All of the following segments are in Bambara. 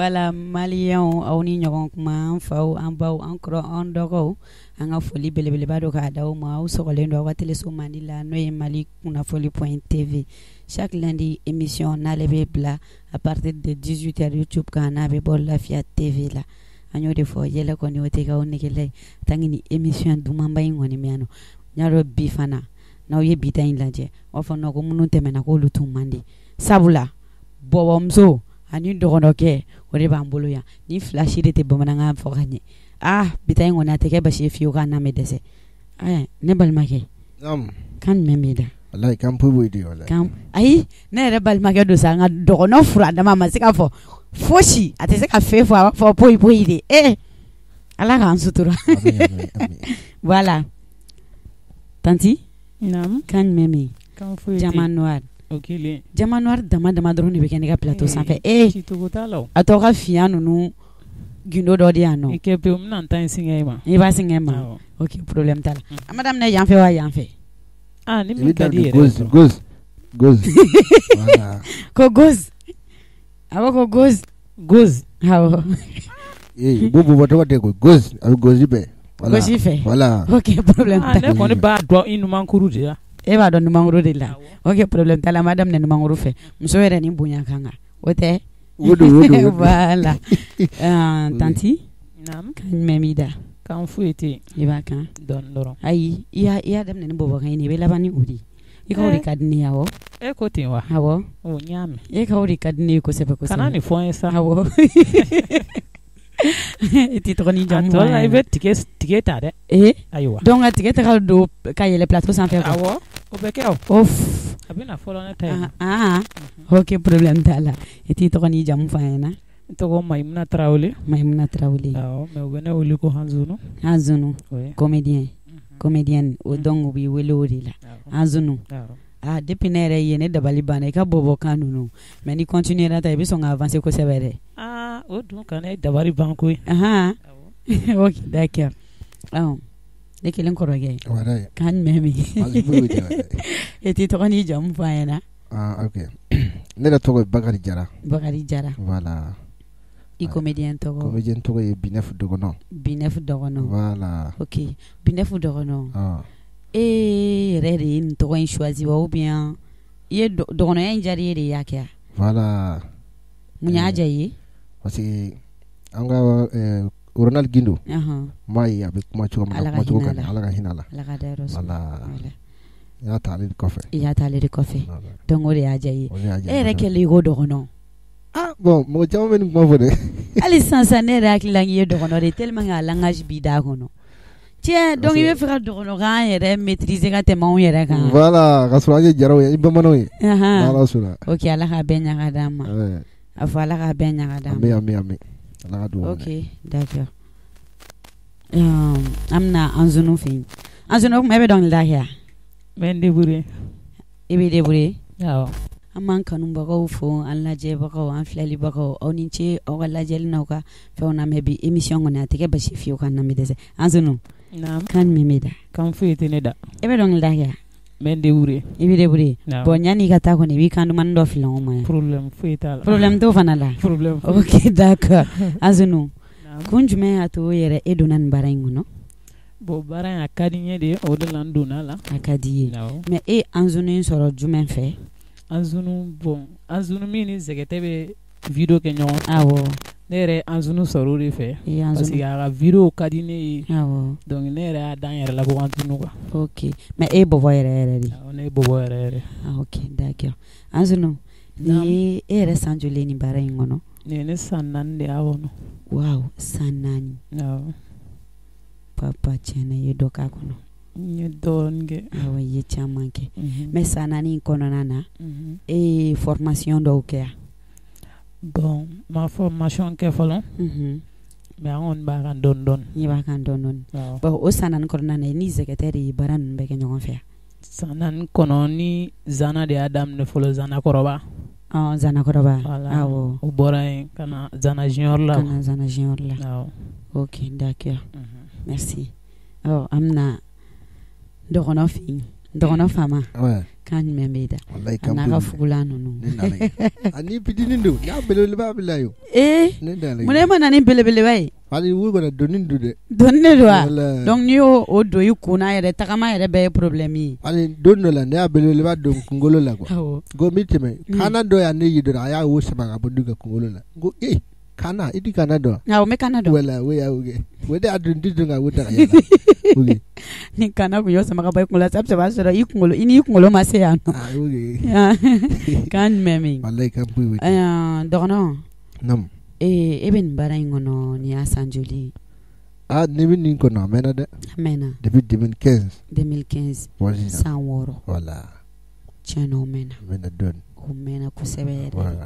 Voilà, Malien aw ni ɲɔgɔn kuma an faw an baw an kɔrɔ an dɔgɔw an ka foli belebeleba dɔ k'a d'aw ma aw sɔgɔlen don aw ka teleso mandi la n'o ye Mali kunnafoli.tv chaque lundi émission n'ale bɛ bila à partir de 18h YouTube kan n'a bɛ bɔ Lafiya TV la an y'o de fɔ yɛlɛ kɔni o tɛ k'aw negela ye tant que ni émission dumanba in kɔni bɛ yan nɔ n y'a dɔn bi fana n'aw ye bi ta in lajɛ o b'a fɔ non ko minnu tɛmɛna k'olu tun man di sabula bɔbɔmuso ani dɔgɔnɔkɛ o de b'an bolo yan ni fila si de tɛ bamanankan fɔ ka ɲɛ bi ta in kɔni a tɛ kɛ basi ye fiyewu k'a na mɛ dɛsɛ ne balimakɛ kan jumɛn b'i da wallahi kan poyi de wallahi ayi ne yɛrɛ balimakɛ don sa n ka dɔgɔnɔ fura dama ma se ka fɔ fosi a tɛ se ka fɛn fɔ a b'a fɔ poyi poyi de ala k'an sutura voilà tanti kan jumɛn bɛ yen jama noir jama noir dama dama dɔrɔn de bɛ kɛ ne ka plateau sanfɛ a tɔ ka fiɲɛ ninnu gindo dɔ de yan nɔ i b'a singɛ ma ok problème t'a la an ma daminɛ yan fɛ wa yan fɛ ni min ka di yɛrɛ goz ko goz awɔ ko goz awɔ bubu tɔgɔ tɛ ko goz a bɛ gozi bɛɛ gosi fɛ voilà ok problème t'a la ne kɔni b'a dɔn i numankuru de la e b'a dɔn numankuru de la ok problème t'a la an ma daminɛ numankuru fɛ muso yɛrɛ ni bonya kan kan o tɛ voilà tanti kan jumɛn b'i da kan foyi tɛ i b'a kan dɔrɔn ayi i y'a daminɛ ni bɔbɔkan ye i bɛ laban ni o de i ka o de ka di ne ye awɔ e ko ten wa awɔ n y'a mɛn e ka o de ka di ne ye kosɛbɛ kosɛbɛ kana nin fɔ n ye sa awɔ i t'i tɔgɔ ni jamu fɔ i bɛ tige ta dɛ ayiwa donc ka tige ta ka don ka yɛlɛ plateau sanfɛ awɔ o bɛ kɛ o a bɛna fɔlɔ ne ta ye ok problème t'a la i t'i tɔgɔ ni jamu fɔ an ɲɛna n tɔgɔ Mayimuna Tarawele awɔ mais u bɛ ne wele ko Hanzunu comédienne o donc u b'i wele o de la Hanzunu depuis ne yɛrɛ ye ne dabali banna i ka bɔbɔkan ninnu mais ni continuera ta i bɛ sɔn ka avancer kosɛbɛ dɛ o dun ka ne dabali ban koyi ok d'accord ne kelen kɔrɔkɛ kan jumɛn bɛ yen i t'i tɔgɔ ni jamu fɔ an ɲɛna ok ne yɛrɛ tɔgɔ ye Bakari Jara voilà i comédien tɔgɔ ye Binef Dɔgɔnɔ voilà ok Binef Dɔgɔnɔ yɛrɛ de ye nin tɔgɔ in choisi wa ou bien i ye dɔgɔnɔya in diyara i ye de y'a kɛ voilà mun y'a diya i ye parce que an ka Ronald Gindo m'a ye a bɛ kuma cogo min na kumacogo ka ɲi ala ka hinɛ la voilà i y'a ta ale de kɔfɛ donc o de y'a diya i ye e yɛrɛ kɛlen i ko dɔgɔnɔ bon mɔgɔ caman bɛ nin kuma fɔ dɛ hali sisan ne yɛrɛ hakili la k'i ye dɔgɔnɔ de tellement que a langage b'i da kɔnɔ tiɲɛ donc i bɛ fɛ ka dɔgɔnɔkan yɛrɛ maîtriser ka tɛmɛ anw yɛrɛ kan voilà ka sɔrɔ an ye jaraw ye i bamananw ye n'Ala sɔnna ok ala ka bɛɛ ɲaga d'an ma a fɔ ala ka bɛɛ ɲaga d'an ma amin ala ka dugawu ok d'accord an bɛna Hanzunu fɛ yen Hanzunu kuma e bɛ dɔnkili da kɛ n bɛ n débrouiller i b'i débrouiller awɔ an b'an kanubagaw fo an lajɛbagaw an filɛlibagaw aw ni ce aw ka lajɛli n'aw ka fɛnw na mais bi émission kɔni a tɛ kɛ basi fiyewu kan na mi dɛsɛ Hanzunu kan jumɛn bɛ da kan foyi tɛ ne da e bɛ dɔnkili da kɛ n bɛ n débrouiller i b'i débrouiller bon yanni i ka taa kɔni i b'i kan dumani dɔ filɛ anw ma yan problème foyi t'a la problème t'o fana la ok d'accord Hanzunu kun jumɛn y'a to yɛrɛ e donna nin baara in kɔnɔ bon baara in a ka di n ye de o de la n donna la a ka di ye mais e Hanzunu in sɔrɔ jumɛn fɛ Hanzunu min ni Zɛgɛtɛ bɛ video kɛ ɲɔgɔn fɛ awɔ ne yɛrɛ Hanzunu sɔrɔ o de fɛ parce que a ka video ka di ne ye awɔ donc ne yɛrɛ y'a da n yɛrɛ la ko Hanzunu quoi ok mais e bɔbɔ yɛrɛ de ne ye bɔbɔ yɛrɛ ok d'accord Hanzunu ni e yɛrɛ san joli nin baara in kɔnɔ ne san 4 de y'a kɔnɔ wow san 4 papa tiɲɛna i ye dɔ k'a kɔnɔ n ye dɔɔnin kɛ awɔ i ye caman kɛ mais san 4 in kɔnɔna na e ye formation dɔw kɛ yan bon ma formation kɛ fɔlɔ mais an kɔni b'a kan dɔɔnin i b'a kan dɔɔnin bon o san 4 kɔnɔna na i ni Zɛgɛtɛ de ye baara ninnu bɛɛ kɛ ɲɔgɔn fɛ yan san 4 kɔnɔ ni Zana de y'a daminɛ fɔlɔ Zana kɔrɔba Zana kɔrɔba awɔ o bɔra yen ka na Zana junior la awɔ ok d'accord merci an bɛna dɔgɔnɔ fɛ yen dɔgɔnɔ fama kan jumɛn bɛ da n'a ka fugula ninnu ani pitinin don n'a belebeleba bila yo mun ne ma na ni belebeleba ye hali wu kɔnɔ dɔnni don dɛ dɔnni don wa donc n'i y'o o don i kunna yɛrɛ tagama yɛrɛ bɛɛ ye problème ye hali don dɔ la ne y'a belebeleba don kunkolo la quoi ko mi tɛmɛ kaana dɔ y'a ne ye dɔrɔn a y'a wo sama ka bɔ du ka kunkolo la ko kaana i ti kaana dɔn awɔ n bɛ kaana dɔn wala o y'a kɛ o de y'a dun ti dun ka o ta ka yala ni kaana kun y'o sama ka bɔ i kunkolo la ça b'a sɔrɔ i n'i kunkolo ma se yan nɔ kan jumɛn bɛ yen walayi kan foyi dɔgɔnɔ naamu e bɛ nin baara in kɔnɔ nin y'a san joli ne bɛ nin kɔnɔ a mɛnna dɛ a mɛnna depuis 2015 san 6 voilà tiɲɛna o mɛnna o mɛnna kosɛbɛ yɛrɛ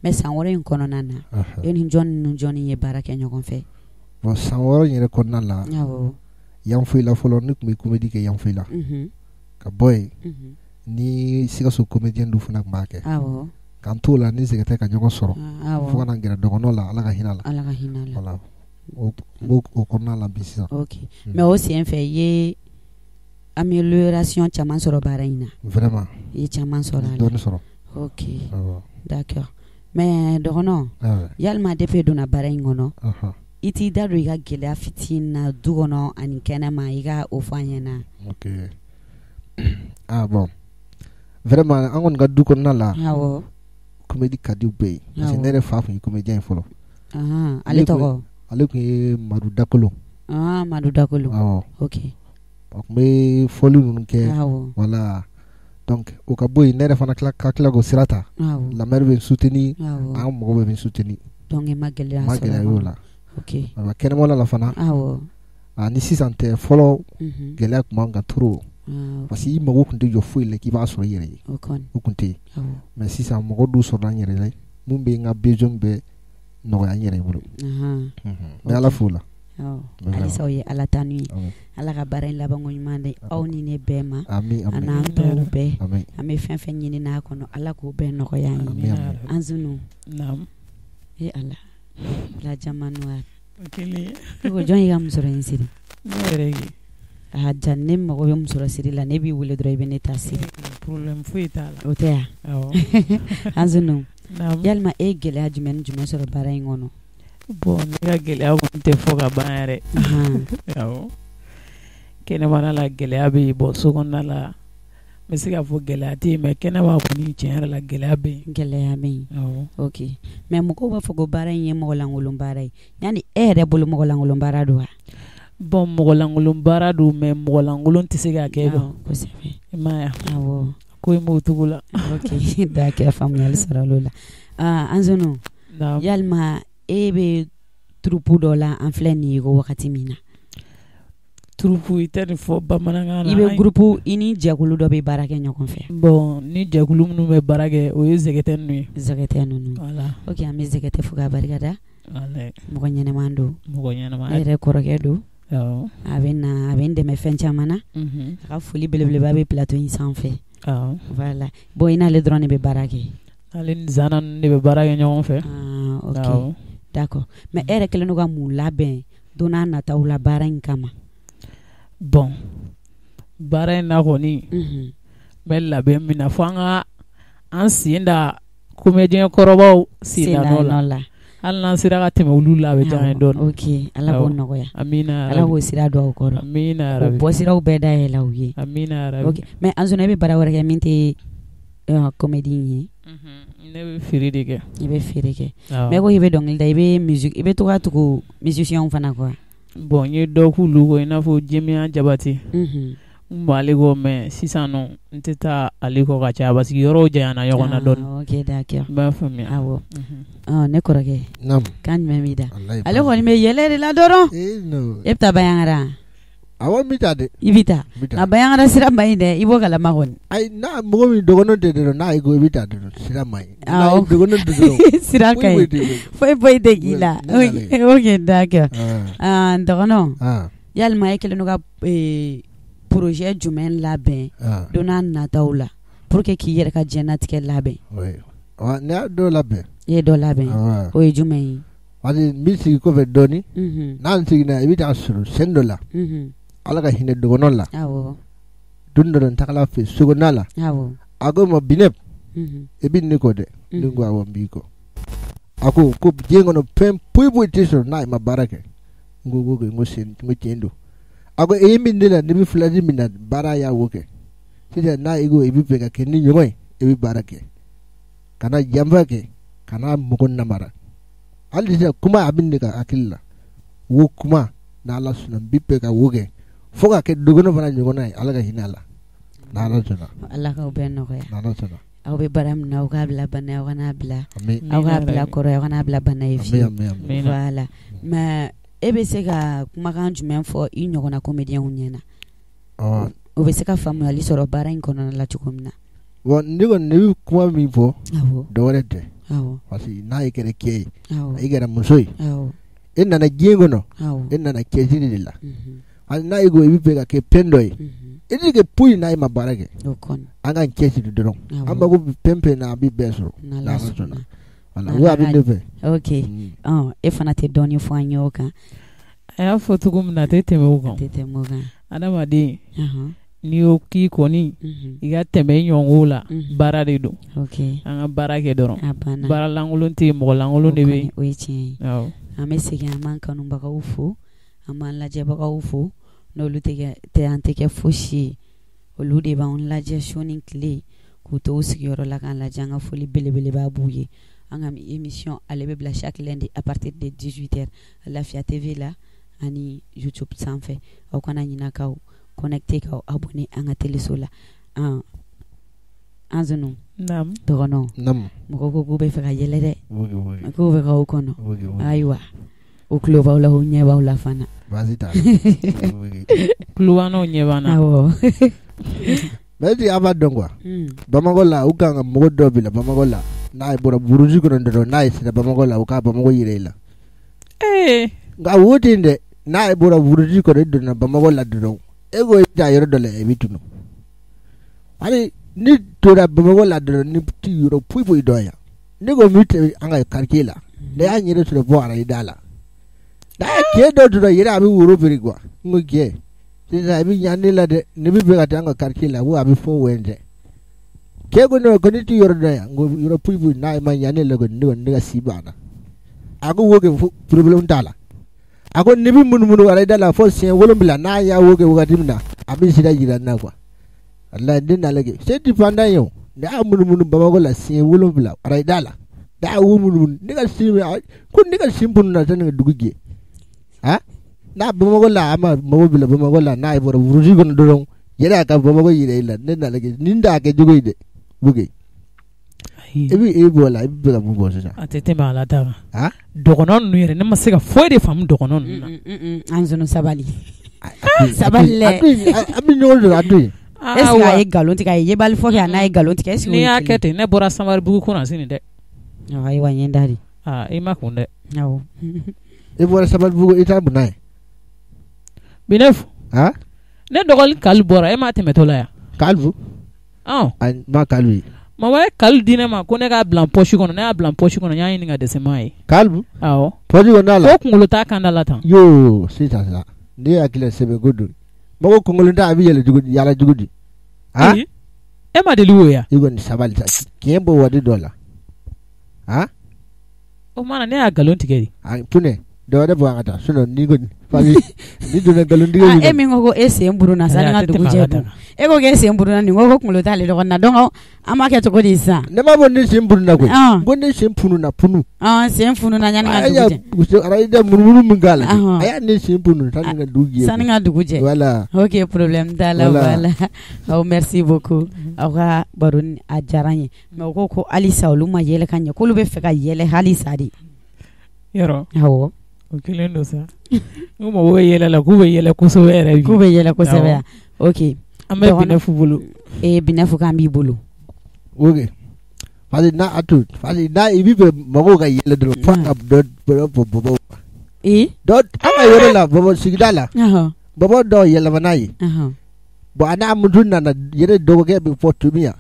mais san 6 in kɔnɔna na e ni jɔnni ye baara kɛ ɲɔgɔn fɛ bon san 6 yɛrɛ kɔnɔna la Yanfoyila fɔlɔ ne tun bɛ comédie kɛ Yanfoyila ka bɔ yen ni Sikaso comédien dɔ fana tun b'a kɛ k'an t'o la ni Zɛgɛtɛ ka ɲɔgɔn sɔrɔ fo ka na gɛrɛ dɔgɔnɔ la Ala ka hinɛ la voilà o kɔnɔna la bi sisan ok mais o sen fɛ i ye amélioration caman sɔrɔ baara in na vraiment i ye caman sɔrɔ a la dɔɔni sɔrɔ ok d'accord mais dɔgɔnɔ yalima depuis i donna baara in kɔnɔ i t'i da don i ka gɛlɛya fitinin na du kɔnɔ ani kɛnɛma i ka o fɔ an ɲɛna ok bon vraiment an kɔni ka du kɔnɔna la comédie ka di bɛɛ ye parce que ne yɛrɛ fa tun ye comédien fɔlɔ ale tɔgɔ ale tun ye Madu Dakolo Madu Dakolo ok o tun bɛ fɔli ninnu kɛ voilà donc o ka bɔ yen ne yɛrɛ fana ka tila k'o sira ta la mère bɛ n soutenir an mɔgɔ bɛ n soutenir donc i ma gɛlɛya y'o la ok kɛnɛmana la fana ni sisan tɛ fɔlɔ gɛlɛya tun b'an kan trop parce que i mago tun tɛ jɔ foyi la k'i b'a sɔrɔ i yɛrɛ ye o tun tɛ yen mais sisan mɔgɔ dɔw sɔrɔla n yɛrɛ la mun bɛ n ka besoin bɛɛ nɔgɔya n yɛrɛ bolo n bɛ Ala fo la halisa o ye Ala tanu ye Ala ka baara in labanko ɲuman di aw ni ne bɛɛ ma a n'an tɔw bɛɛ an bɛ fɛn fɛn ɲini n'a kɔnɔ Ala k'o bɛɛ nɔgɔya an ye an zunu Ala la jamanu ko jɔn y'i ka musɔrɔ in siri a jan ne mago bɛ musɔrɔ siri la ne b'i wele dɔrɔn i bɛ ne ta siri problème foyi t'a la o tɛ yan an zunu yalima e gɛlɛya jumɛn ni jumɛn sɔrɔ baara in kɔnɔ bon ne ka gɛlɛya kɔni tɛ fɔ ka ban yɛrɛ kɛnɛmana la gɛlɛya bɛ yen bon so kɔnɔna la n bɛ se ka fɔ gɛlɛya tɛ yen mais kɛnɛma kɔni tiɲɛ yɛrɛ la gɛlɛya bɛ yen ok mais mɔgɔw b'a fɔ ko baara in ye mɔgɔlankolon baara ye yanni e yɛrɛ bolo mɔgɔlankolon baara don wa bon mɔgɔlankolon baara don mais mɔgɔlankolon tɛ se ka kɛ kosɛbɛ i m'a ye ko in b'o cogo la ok da kɛ faamuyali sɔrɔ olu la an zunu yalima e bɛ troupe dɔ la an filɛ nin ye ko wagati min na troupe i tɛ nin fɔ bamanankan na i bɛ groupe i ni jɛkulu dɔ bɛ baara kɛ ɲɔgɔn fɛ bon ni jɛkulu minnu bɛ baara kɛ o ye Zɛgɛtɛ ninnu ye Zɛgɛtɛ ninnu ok an bɛ Zɛgɛtɛ fo k'a barikada mɔgɔ ɲɛnɛman don e yɛrɛ kɔrɔkɛ don a bɛ n dɛmɛ fɛn caman na a ka foli belebeleba bɛ plateau in sanfɛ voilà bon i n'ale dɔrɔn de bɛ baara kɛ ale ni Zana ninnu de bɛ baara kɛ ɲɔgɔn fɛ ok d'accord mais e yɛrɛ kɛlen don ka mun labɛn don n'a nataw la baara in kama bon baara in na kɔni n bɛ labɛn min na fo an sen da comédien kɔrɔbaw sen da nɔ la hali n'an sera ka tɛmɛ olu la a bɛ diya an ye dɔɔni ok Ala k'o nɔgɔya amina Ala k'o sira don aw kɔrɔ amina o bɔ siraw bɛɛ dayɛlɛ aw ye amina ok mais an zona e bɛ baara wɛrɛ kɛ min tɛ comédie in ye ne bɛ feere de kɛ i bɛ feere kɛ mais ko i bɛ dɔnkili da i bɛ musique i bɛ to ka tugu musiciens fana quoi bon n ye dɔ k'ulu kɔ i n'a fɔ Jemiya Jabate n b'ale kɔ mais sisan nɔ n tɛ taa ale kɔ ka caya parce que yɔrɔw janyana ɲɔgɔn na dɔɔni ok d'accord n b'a faamuya awɔ ne kɔrɔkɛ kan jumɛn b'i da ale kɔni bɛ yɛlɛ de la dɔrɔn e bɛ taa Bayaŋara awɔ n bɛ taa dɛ i bɛ taa nka Bayaŋara sira ma ɲi dɛ i b'o kalama kɔni ayi n'a mɔgɔ min dɔgɔnin tɛ dɔrɔn n'a ye ko i bɛ taa dɔrɔn sira ma ɲi n'a ye dɔgɔnin tɛ dɔrɔn sira ka ɲi foyi tɛ k'i la ok d'accord dɔgɔnɔ yalima e kɛlen don ka projet jumɛn labɛn don n'a nataw la pour que k'i yɛrɛ ka diɲɛlatigɛ labɛn ne y'a dɔ labɛn i ye dɔ labɛn o ye jumɛn ye parce que n bɛ sigi kɔfɛ dɔɔni n'a seginna i bɛ taa sɔrɔ scène dɔ la Ala ka hinɛ dɔgɔnɔ la dundoron takala fe sugonala ago mo binep e bin ni ko de lingo awon bi ko ako ko jengo no pem puibu tiso na ma barake ngo sen ngo tendo ago e min dela ni bi flaji min bara ya woke tida na igo e bi pega kenni nyoy e bi barake kana jamba ke kana mugon namara alisa kuma abin daga akilla wo kuma na Allah sunan bippe ka woge foga ke dogono fana nyogona alaga hinala na Allah tuna Allah ka ubenno ko ya na Allah tuna aw be baram na ka bla bana wana bla aw ka bla koro wana bla bana ifi voilà mais ebe se ka kuma kan jumɛn fɔ i ɲɔgɔnna comédien ɲɛna o bɛ se ka faamuyali sɔrɔ baara in kɔnɔna la cogo min na bon ne ko ne bɛ kuma min fɔ dɔwɛrɛ tɛ parce que n'a ye kɛra cɛ ye i kɛra muso ye e nana diɲɛ kɔnɔ e nana cɛsiri de la hali n'a ye ko i bɛ fɛ ka kɛ fɛn dɔ ye e tɛ kɛ poyi n'a ye ma baara kɛ an ka cɛsiri dɔrɔn an b'a ko fɛn fɛn na a bɛ bɛɛ sɔrɔ n'ala sɔnna voilà wo a bɛ ne fɛ ok e fana tɛ dɔɔnin fɔ an ye o kan a y'a fɔ cogo min na a tɛ tɛmɛ o kan adamaden n'i y'o k'i kɔni i ka tɛmɛ i ɲɔgɔnko la baara de don an ka baara kɛ dɔrɔn baara lankolon tɛ yen mɔgɔ lankolon de bɛ yen o ye tiɲɛ ye an bɛ segin an b'an kanubagaw fo an b'an lajɛbagaw fo n'olu tɛ an tɛ kɛ fosi ye olu de b'an lajɛ su ni tile k'u to u sigiyɔrɔ la k'an lajɛ an ka foli belebeleba b'u ye an ka émission ale bɛ bila chaque lundi à partir de 18h Lafiya TV la ani YouTube sanfɛ aw kana ɲinɛ k'aw connecté k'aw abonné an ka téléso la an zunu dɔgɔnɔ mɔgɔ ko k'u bɛ fɛ ka yɛlɛ dɛ k'u bɛ k'aw kɔnɔ ayiwa o tulo b'aw la o ɲɛ b'aw la fana tulo b'an n'o ɲɛ b'an na mais ti a b'a dɔn quoi Bamakɔ la u kan ka mɔgɔ dɔ bila Bamakɔ la n'a ye bɔra burusi kɔnɔ dɔrɔn n'a ye sera Bamakɔ la u ka Bamakɔ yira i la nka wo ten dɛ n'a ye bɔra burusi kɔnɔ i donna Bamakɔ la dɔrɔn e ko i taa yɔrɔ dɔ la i bɛ tunu hali ni tora Bamakɔ la dɔrɔn ni ti yɔrɔ foyi foyi dɔn yan ne ko min tɛ an ka quartier la ne y'a ɲɛdɛ sɔrɔ fɔ arajo la n'a ye cɛ dɔ dɔrɔn yɛrɛ a bɛ woro feere quoi n ko cɛ sisan i bɛ ɲa ne la dɛ ne bɛ fɛ ka taa an ka quartier la ko a bɛ fɔ wɛn cɛ ko ne ko ne ti yɔrɔ dɔn yan n ko yɔrɔ foyi foyi n'a ma ɲa ne la ko ne ka si banna a ko wo kɛ problème t'a la a ko ne bɛ munumunu arajo la fɔ siɲɛ 7 n'a y'a wo kɛ wagati min na a bɛ sira jira n na quoi walayi ne nana kɛ c'est dépendant ye o ne y'a munumunu Bamakɔ la siɲɛ 7 arajo la ne y'a wo munumunu ne ka si ko ne ka si pununa sani ka dugu jɛ n'a Bamakɔ la a ma mɔgɔ bila Bamakɔ la n'a ye bɔra burusi kɔnɔ dɔrɔn yɛrɛ a ka Bamakɔ yira i la ne nana kɛ nin t'a kɛ cogo ye dɛ buge i bɛ bɔ la i bɛ ka mun bɔ sisan a tɛ tɛmɛ ala ta kan dɔgɔnɔ ninnu yɛrɛ ne ma se ka foyi de faamu dɔgɔnɔ ninnu na an zɔnna sabali sabali lɛ a bɛ ɲɔgɔn sɔrɔ a to yen est-ce que a ye nkalon tigɛ a ye yebali fɔ kɛ a n'a ye nkalon tigɛ est-ce que n'i y'a kɛ ten ne bɔra Samaribugu kɔnɔ sini dɛ ayiwa n ye n da de i ma kun dɛ awɔ i bɔra Samaribugu i taara mun na ye Binefu ne dɔgɔli Kali bɔra e m'a tɛmɛtɔ la yan Kalifu ma Kalifu ye mama ye Kali di ne ma ko ne k'a bila poche kɔnɔ ne y'a bila poche kɔnɔ n y'a ɲini ka dɛsɛ m'a ye Kalifu awɔ poche kɔnɔ la ko kunkolo t'a kan da la tan yoo sisan sa ne hakili sɛbɛn ko don mɔgɔ kunkolo t'a a bɛ yɛlɛ yala cogo di e ma deli o ya i kɔni sabali sa tiɲɛ bɔ waati dɔ la o mana ne y'a nkalon tigɛ de punɛ dɔwɛrɛ bɔ an ka taa sinon ni kɔni ni donna nkalon tigɛ e min ko e sen buruna sani ka dugu jɛ bɔ e ko k'e sen buruna nin ko kunkolo t'ale dɔgɔnin na donc an b'a kɛ cogo di sisan ne ma fɔ ne sen buruna koyi ko ne sen fununa punu sen fununa yanni ka dugu jɛ arajo munumunu min k'a la a y'a ne sen funu sani ka dugu jɛ sani ka dugu jɛ voilà ok problème t'a la voilà aw merci beaucoup aw ka baro a diyara n ye mais u ko halisa olu ma yɛlɛ ka ɲɛ k'olu bɛ fɛ ka yɛlɛ halisa de yɔrɔ awɔ o kelen don sa n'u mago bɛ yɛlɛ la k'u bɛ yɛlɛ kosɛbɛ yɛrɛ bi k'u bɛ yɛlɛ kosɛbɛ yan ok an bɛ Binefu bolo Binefu k'an b'i bolo ok parce que n'a to parce que n'a i bɛ fɛ mɔgɔw ka yɛlɛ dɔrɔn fo ka dɔ fɔ bɔbɔw dɔ an ka yɔrɔ la bɔbɔ sigida la bɔbɔ dɔ yɛlɛma n'a ye bon a n'a muso nana yɛrɛ dɔgɔkɛ bɛ fɔ tomi yan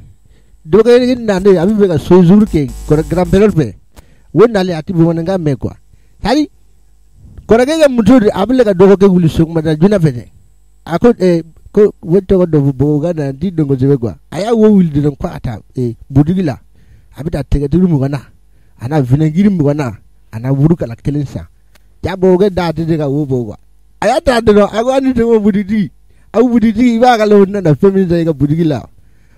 dɔgɔkɛ nana a bɛ fɛ ka sojuru kɛ grand-père fɛ o nalen a tɛ bamanankan mɛn quoi c'est kɔrɔkɛ ka muso a bɛ ka dɔgɔkɛ wuli sɔgɔmada joona fɛ dɛ a ko ko woto do boga na di dongo jebe kwa aya wo wilde don kwa ata budigila abita tege diru mu gana ana vinegiri mu gana ana buru kala kelensa ya boga da de ga wo boga aya ta do agwani to budidi au budidi ba ga lo na femi da ga budigila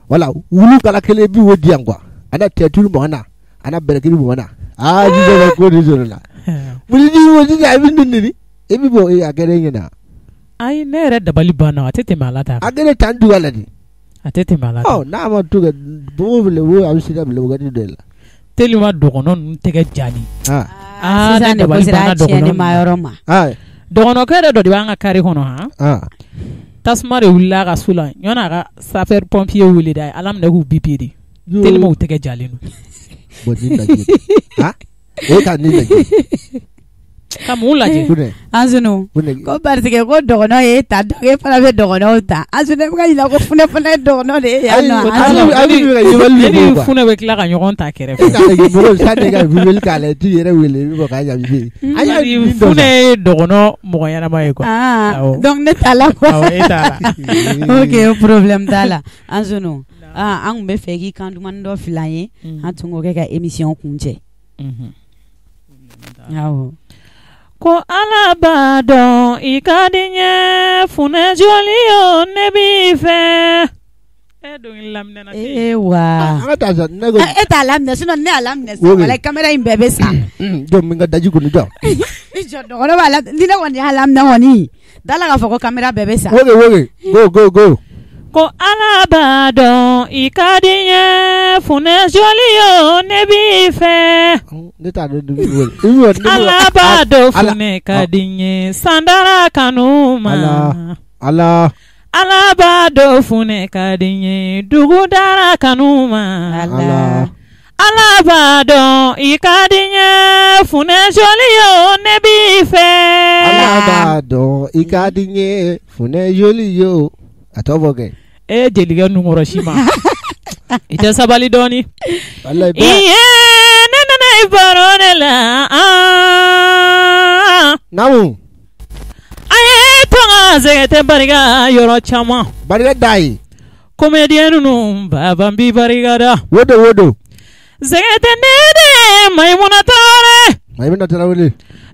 wala wulu kala kele bi wodi angwa ana tetulu mu gana ana berekiri mu gana di do ko di zo la budidi wodi ga bi ndini ebi bo agere ngena ai ne yɛrɛ dabali banna a tɛ tɛmɛ ala ta a gɛrɛ tan du ala de a tɛ tɛmɛ ala ta n'a ma to kɛ bogo bile wo a bɛ se ka bile wagati dɔ la tellement dɔgɔnɔ ninnu tɛgɛ jani sisan de ko sera tiɲɛni ma yɔrɔ ma dɔgɔnɔkɛ yɛrɛ dɔ de b'an ka kari kɔnɔ tasuma de wulila a ka so la ɲɔni a ka sapeur pompier wele da ala minɛ k'u bipe de tellement u tɛgɛ jalen don ni lajɛ e ka ni lajɛ ka mun lajɛ Anzunu ko parce que ko dɔgɔnɔ ye ta dɔgɔ fana bɛ dɔgɔnɔw ta Anzunu bɛ ka yira ko funɛ fana ye dɔgɔnɔ de ye yan nɔ ni funɛ bɛ tila ka ɲɔgɔn ta kɛrɛfɛ sani ka wele k'a la ti yɛrɛ wele i bɛ k'a jaabi funɛ ye dɔgɔnɔ mɔgɔ ɲɛnama ye quoi donc ne t'a la quoi ok problème t'a la Anzunu an tun bɛ fɛ k'i kan dumuni dɔ fila an ye an tun k'o kɛ ka émission kuncɛ awɔ ko ala b'a dɔn i ka di n ye funɛ joli yo ne b'i fɛ wa e t'a laminɛ sinon ne y'a laminɛ sisan walayi caméra in bɛɛ bɛ sa donc min ka daji kɔni jɔ i jɔ dɔgɔnɔ b'a la ni ne kɔni y'a laminɛ kɔni dala k'a fɔ ko caméra bɛɛ bɛ sa woge go ko ala b'a dɔn i ka di n ye funɛ joli yo ne b'i fɛ ala b'a dɔn funɛ ka di n ye sandara kanu ma ala b'a dɔn funɛ ka di n ye dugudara kanu ma ala b'a dɔn i ka di n ye funɛ joli yo ne b'i fɛ ala b'a dɔn i ka di n ye funɛ joli yo a tɔ bɔ kɛ jelikɛ nunkɔrɔ si ma i tɛ sabali dɔɔni i ye ne nana i baro de la naamu a ye tɔnka sɛgɛtɛ barika yɔrɔ caman barika da ye comédien ninnu baban bi barika da wodo sɛgɛtɛ ne de Maimuna Tarawele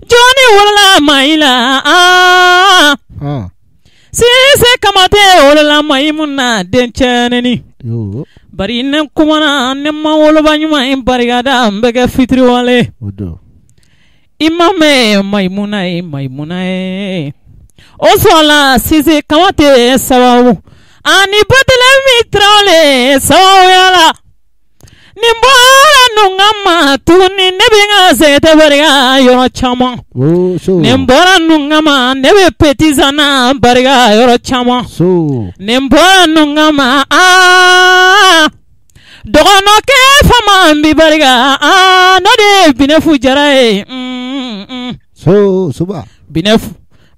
jɔnni wolola Mayi la Sise kamate wolola Maimuna dencɛnɛni bari ne kumana ne ma woloba ɲuman in barikada n bɛ kɛ fitiriwale i ma mɛn Maimuna ye o sɔrɔla Sise kamate sababu ani Barthélémy Traoré sababuya la nin bɔra nunga ma tuguni ne bɛ n ka sɛgɛtɛ barika yɔrɔ caman nin bɔra nunga ma ne bɛ petizana barika yɔrɔ caman nin bɔra nunga ma dɔgɔnɔkɛ fama bi barika n'o de ye Binefu Jara ye Binefu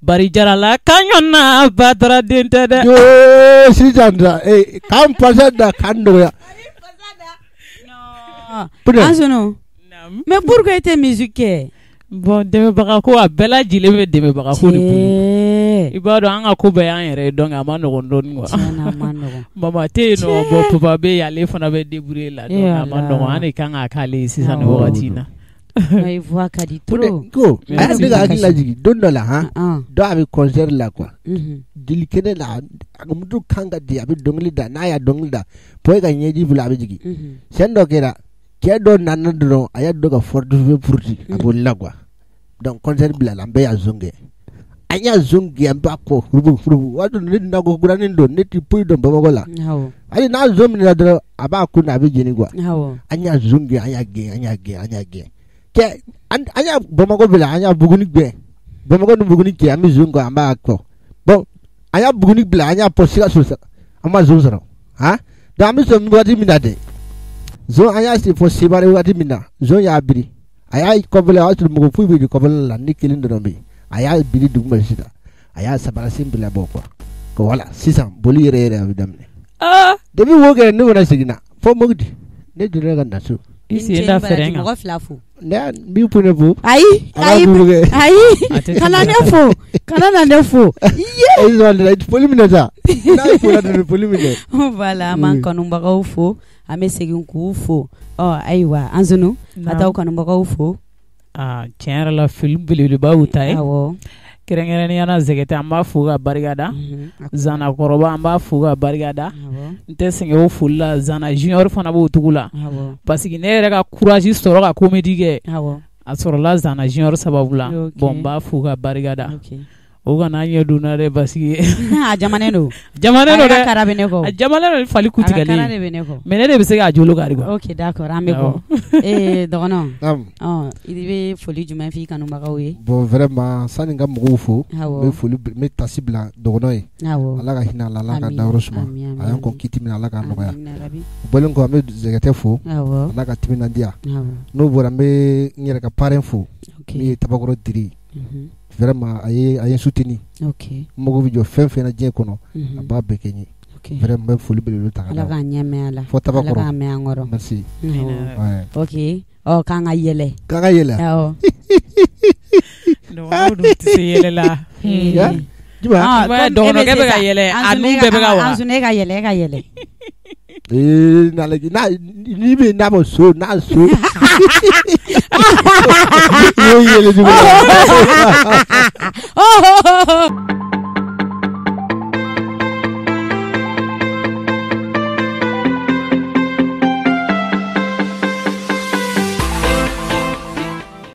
bari Jara la ka ɲɔna Badara den tɛ dɛ sisan k'an pasa da k'an dɔgɔya Anzunu mais pourquoi était musique bon dɛmɛbaga ko a bɛɛ lajɛlen bɛ dɛmɛbaga ko de bolo i b'a dɔn an ka ko bɛɛ y'an yɛrɛ ye donc a ma nɔgɔn dɔɔni quoi mama tɛ yen nɔ bon papa bɛ yen ale fana bɛ débrouiller la donc a ma nɔgɔn an de kan ka k'ale ye sisan nin wagati in na i voix ka di trop ko a bɛ ka hakili lajigi don dɔ la dɔ a bɛ concert la quoi jeli kɛnɛ la a ka mutu kan ka di a bɛ dɔnkili da n'a y'a dɔnkili da pour ka ɲɛji bila a bɛ jigin sɛn dɔ kɛra cɛ dɔ nana dɔrɔn a y'a dɔn ka fortifier puruti a b'o la quoi donc concert bila la an bɛɛ y'a zon kɛ an y'a zon kɛ an b'a kɔ furubu waati ne tɛ nakɔ kuranin dɔn ne tɛ foyi dɔn Bamakɔ la hali n'a zon minɛ dɔrɔn a b'a kun na a bɛ jeni quoi an y'a zon kɛ an y'a gɛn cɛ an y'a Bamakɔ bila an y'a Buguni gɛn Bamakɔ ni Buguni cɛ an bɛ zon kɔ an b'a kɔ bon an y'a Buguni bila an y'a pɔ Sikaso an ma zon sɔrɔ donc an bɛ sɔn waati min na dɛ zon an y'a se fɔ Sebare waati min na zon y'a biri a y'a kɔfɛlɛ a y'a sɔrɔ mɔgɔ foyi bɛ di kɔfɛlɛ la ni kelen dɔrɔn bɛ yen a y'a biri duguma sisan a y'a sabarasen bila bɔ quoi ko voilà sisan boli yɛrɛ a bɛ daminɛ depuis wo kɛra ne kɔni seginna fɔ Mɔgɔdi ne donna ka na so i sen da fɛrɛ kan mɔgɔ fila fo ne b'i kun ne fo ayi kana ne fo kana na ne fo foli minɛ sa Voilà an b'an kanubagaw fo an bɛ segin k'u fo ayiwa an zunu a t'aw kanubagaw fo tiɲɛ yɛrɛ la fili belebeleba y'u ta ye kɛrɛnkɛrɛnniyala Zɛgɛtɛ an b'a fo ka barikada Zana kɔrɔba an b'a fo ka barikada n tɛ sɛgɛn o foli la Zana junior fana b'o tugu la parce que ne yɛrɛ ka courage sɔrɔ ka comédie kɛ a sɔrɔla Zana junior sababu la bon n b'a fo ka barikada o kana ɲɛ donna dɛ parce que a jamanen don dɛ kara bɛ ne kɔ a jamanen don fali kutigɛlen mais ne de bɛ se k'a jolo kari quoi ok d'accord an bɛ bɔ dɔgɔnɔ i bɛ foli jumɛn f'i kanubagaw ye bon vraiment sani ka mɔgɔw fo n bɛ tasi bila dɔgɔnɔ ye Ala ka hinɛ a la Ala ka dayɔrɔ suma a y'an kɔn kiti min Ala k'a nɔgɔya o bɔlen kɔ an bɛ Zɛgɛtɛ fo Ala ka timinandiya n'o bɔra n bɛ n yɛrɛ ka parrain fo min ye Tabakɔrɔ Diri vraiment a ye soutenir mɔgɔ bɛ jɔ fɛn fɛn na diɲɛ kɔnɔ a b'a bɛɛ kɛ n ye vraiment n bɛ foli belebele ta Ala k'a ɲɛ mɛn a la fɔ Tabakɔrɔ Ala k'a mɛn an kɔrɔ merci ok k'an ka yɛlɛ dɔgɔnɔw dun tɛ se yɛlɛ la dɔgɔnɔkɛ bɛ ka yɛlɛ a nun bɛɛ bɛ ka wa e ka yɛlɛ e ka yɛlɛ n'i bɛ n'a ma so n'a so i ye yɛlɛ